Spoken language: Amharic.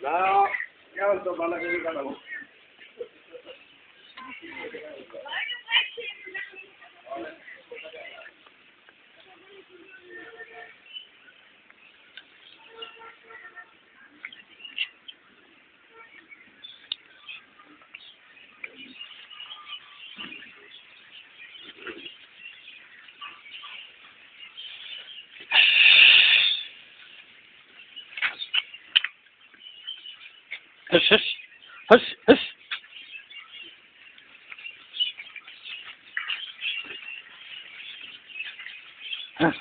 No, ya me toca la que diga la voz. Hush, hush, hush, hush. Huh.